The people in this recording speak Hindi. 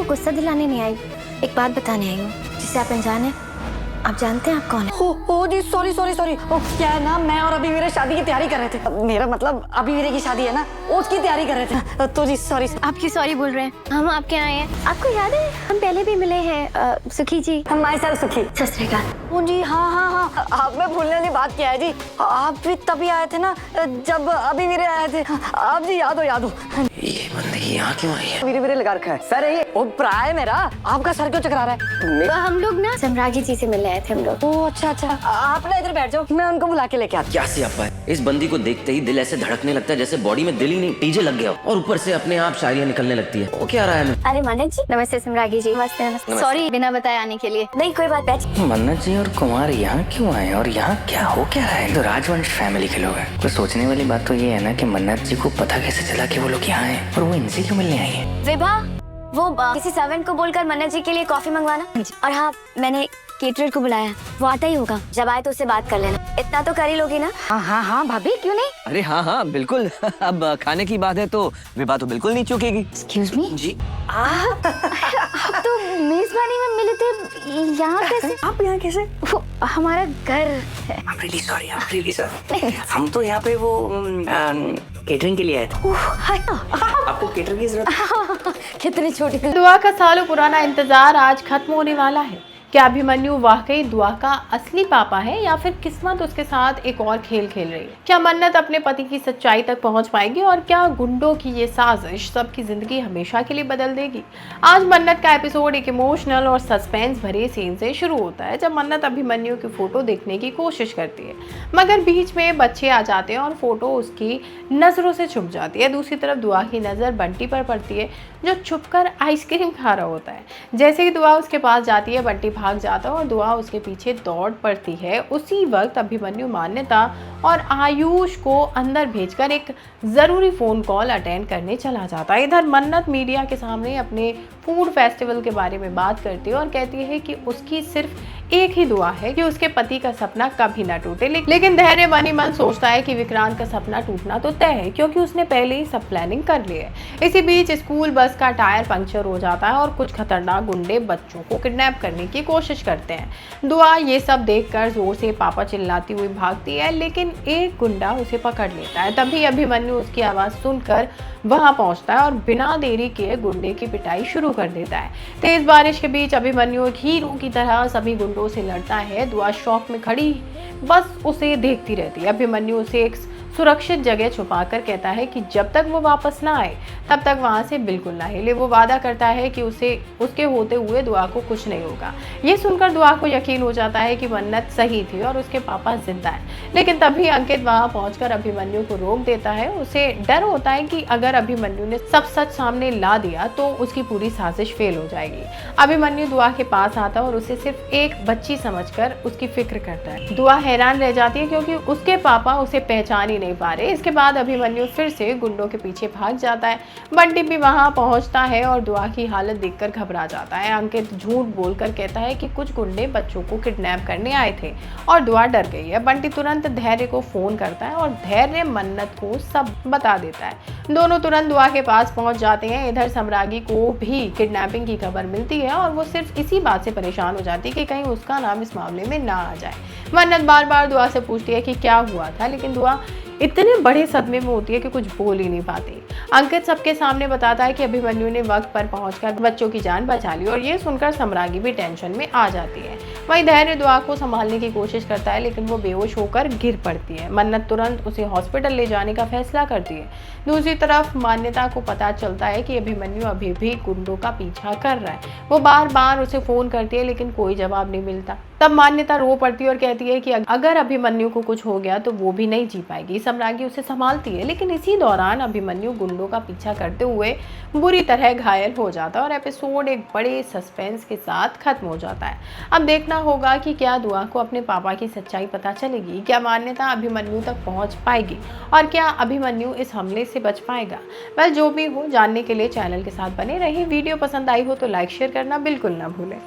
गुस्सा दिलाने नहीं आई, एक बात बताने आई हूँ जिसे आप अनजान हैं। आप जानते हैं आप कौन है? ओ जी, सॉरी सॉरी सॉरी। क्या है ना, मैं और अभी मेरे शादी की तैयारी कर रहे थे। मेरा मतलब अभी मेरे की शादी है ना, उसकी तैयारी कर रहे थे। तो जी सॉरी। आप क्यों सॉरी बोल रहे हैं? हम आपके यहाँ आए हैं, आपको याद है हम पहले भी मिले हैं। सुखी जी, हम माई सेल्फ सुखी। सत श्री अकाल। ओ जी, हाँ, आप में भूलने वाली बात क्या है जी, आप भी तभी आए थे ना जब अभी मेरे आए थे। आप जी याद हो। ये बंदगी यहाँ क्यों आई है? मेरे लगा रखा है सर। ये वो भरा है मेरा, आपका सर क्यों चकरा रहा है? तो हम लोग ना सम्रागी जी से मिलने आए थे हम लोग। ओ अच्छा, आप ना इधर बैठ जाओ, मैं उनको बुला के लेके आती। क्या सियापा है, इस बंदी को देखते ही दिल ऐसे धड़कने लगता है जैसे बॉडी में दिल ही नहीं टीजे लग गया हो, और ऊपर से अपने आप शायरियाँ निकलने लगती है। वो क्या रहा है? अरे मन्नत जी, नमस्ते सम्रागी जी। नमस्ते। सॉरी बिना बताए आने के लिए। नहीं कोई बात, बैठ। मन्नत जी और कुमार यहाँ क्यों आए और यहाँ क्या हो क्या रहा है? तो राजवंश फैमिली के लोग हैं। तो सोचने वाली बात तो ये है ना कि मन्नत जी को पता कैसे चला कि वो लोग यहाँ हैं और वो इनसे क्यों मिलने आई है? विभा, वो किसी सर्वेंट को बोलकर मन्नत जी के लिए कॉफी मंगवाना। और हाँ, मैंने केटरर को बुलाया, वो आता ही होगा। जब आए तो उससे बात कर लेना। इतना तो कर ही लोगी ना? हाँ भाभी, क्यों नहीं? अरे हाँ बिल्कुल। अब खाने की बात है तो विभा तो बिल्कुल नहीं चूकेगी। एक्सक्यूज मी जी आप तो मेजबानी में मिले थे, यहाँ कैसे? आप यहाँ कैसे? वो हमारा घर है। I'm really sorry. हम तो यहाँ पे वो केटरिंग के लिए आए थे। आपको केटरिंग की जरूरत? कितनी छोटी। दुआ का सालों पुराना इंतजार आज खत्म होने वाला है। क्या अभिमन्यु वाकई दुआ का असली पापा है या फिर किस्मत उसके साथ एक और खेल खेल रही है? क्या मन्नत अपने पति की सच्चाई तक पहुंच पाएगी और क्या गुंडों की ये साजिश सबकी जिंदगी हमेशा के लिए बदल देगी? आज मन्नत का एपिसोड एक इमोशनल और सस्पेंस भरे सीन से शुरू होता है जब मन्नत अभिमन्यु की फोटो देखने की कोशिश करती है, मगर बीच में बच्चे आ जाते हैं और फोटो उसकी नजरों से छुप जाती है। दूसरी तरफ दुआ की नजर बंटी पर पड़ती है जो छुपकर आइसक्रीम खा रहा होता है। जैसे ही दुआ उसके पास जाती है, बंटी भाग जाता है और दुआ उसके पीछे दौड़ पड़ती है। उसी वक्त अभिमन्यु मान्यता और आयुष को अंदर भेजकर एक जरूरी फोन कॉल अटेंड करने चला जाता है। इधर मन्नत मीडिया के सामने अपने फूड फेस्टिवल के बारे में बात करती है और कहती है कि उसकी सिर्फ एक ही दुआ है कि उसके पति का सपना कभी ना टूटे। लेकिन धैर्य मन ही मन सोचता है कि विक्रांत का सपना टूटना तो तय है, क्योंकि उसने पहले ही सब प्लानिंग कर ली है। इसी बीच स्कूल बस का टायर पंक्चर हो जाता है और कुछ खतरनाक गुंडे बच्चों को किडनैप करने की कोशिश करते हैं। दुआ ये सब देखकर जोर से पापा चिल्लाती हुई भागती है, लेकिन एक गुंडा उसे पकड़ लेता है। तभी अभिमन्यु उसकी आवाज सुनकर वहां पहुंचता है और बिना देरी किए गुंडे की पिटाई शुरू कर देता है। तेज बारिश के बीच अभिमन्यु एक हीरो की तरह सभी गुंडों से लड़ता है। दुआ शौक में खड़ी बस उसे देखती रहती है। अभिमन्यु उसे एक सुरक्षित जगह छुपाकर कहता है कि जब तक वो वापस ना आए तब तक वहां से बिल्कुल ना हिले। वो वादा करता है कि उसके होते हुए दुआ को कुछ नहीं होगा। ये सुनकर दुआ को यकीन हो जाता है कि मन्नत सही थी और उसके पापा जिंदा हैं। लेकिन तभी अंकित वहां पहुंचकर अभिमन्यु को रोक देता है। उसे डर होता है कि अगर अभिमन्यु ने सब सच सामने ला दिया तो उसकी पूरी साजिश फेल हो जाएगी। अभिमन्यु दुआ के पास आता है और उसे सिर्फ एक बच्ची समझकर उसकी फिक्र करता है। दुआ हैरान रह जाती है क्योंकि उसके पापा उसे पहचान ही नहीं पा रहे। इसके बाद अभिमन्यु फिर से गुंडों के पीछे भाग जाता है। बंटी भी वहां पहुंचता है और दुआ की हालत देखकर घबरा जाता है। अंकित झूठ बोलकर कहता है कि कुछ गुंडे बच्चों को किडनैप करने आए थे और दुआ डर गई है। बंटी तुरंत धैर्य को फोन करता है और धैर्य मन्नत को सब बता देता है। दोनों तुरंत दुआ के पास पहुंच जाते हैं। इधर सम्रागी को भी किडनैपिंग की खबर मिलती है और वो सिर्फ इसी बात से परेशान हो जाती है कि कहीं उसका नाम इस मामले में ना आ जाए। मन्नत बार बार दुआ से पूछती है कि क्या हुआ था, लेकिन दुआ इतने बड़े सदमे में होती है कि कुछ बोल ही नहीं पाती। अंकित सबके सामने बताता है कि अभिमन्यु ने वक्त पर पहुंचकर बच्चों की जान बचा ली और ये सुनकर सम्रागी भी टेंशन में आ जाती है। वहीं धैर्य दुआ को संभालने की कोशिश करता है, लेकिन वो बेहोश होकर गिर पड़ती है। मन्नत तुरंत उसे हॉस्पिटल ले जाने का फैसला करती है। दूसरी तरफ मान्यता को पता चलता है कि अभिमन्यु अभी भी गुंडों का पीछा कर रहा है। वो बार बार उसे फोन करती है, लेकिन कोई जवाब नहीं मिलता। तब मान्यता रो पड़ती है और कहती है कि अगर अभिमन्यु को कुछ हो गया तो वो भी नहीं जी पाएगी। सम्रागी उसे संभालती है, लेकिन इसी दौरान अभिमन्यु गुंडों का पीछा करते हुए बुरी तरह घायल हो जाता है और एपिसोड एक बड़े सस्पेंस के साथ खत्म हो जाता है। अब देखना होगा कि क्या दुआ को अपने पापा की सच्चाई पता चलेगी, क्या मान्यता अभिमन्यु तक पहुंच पाएगी और क्या अभिमन्यु इस हमले से बच पाएगा। वह जो भी हो, जानने के लिए चैनल के साथ बने रहिए। वीडियो पसंद आई हो तो लाइक शेयर करना बिल्कुल ना भूलें।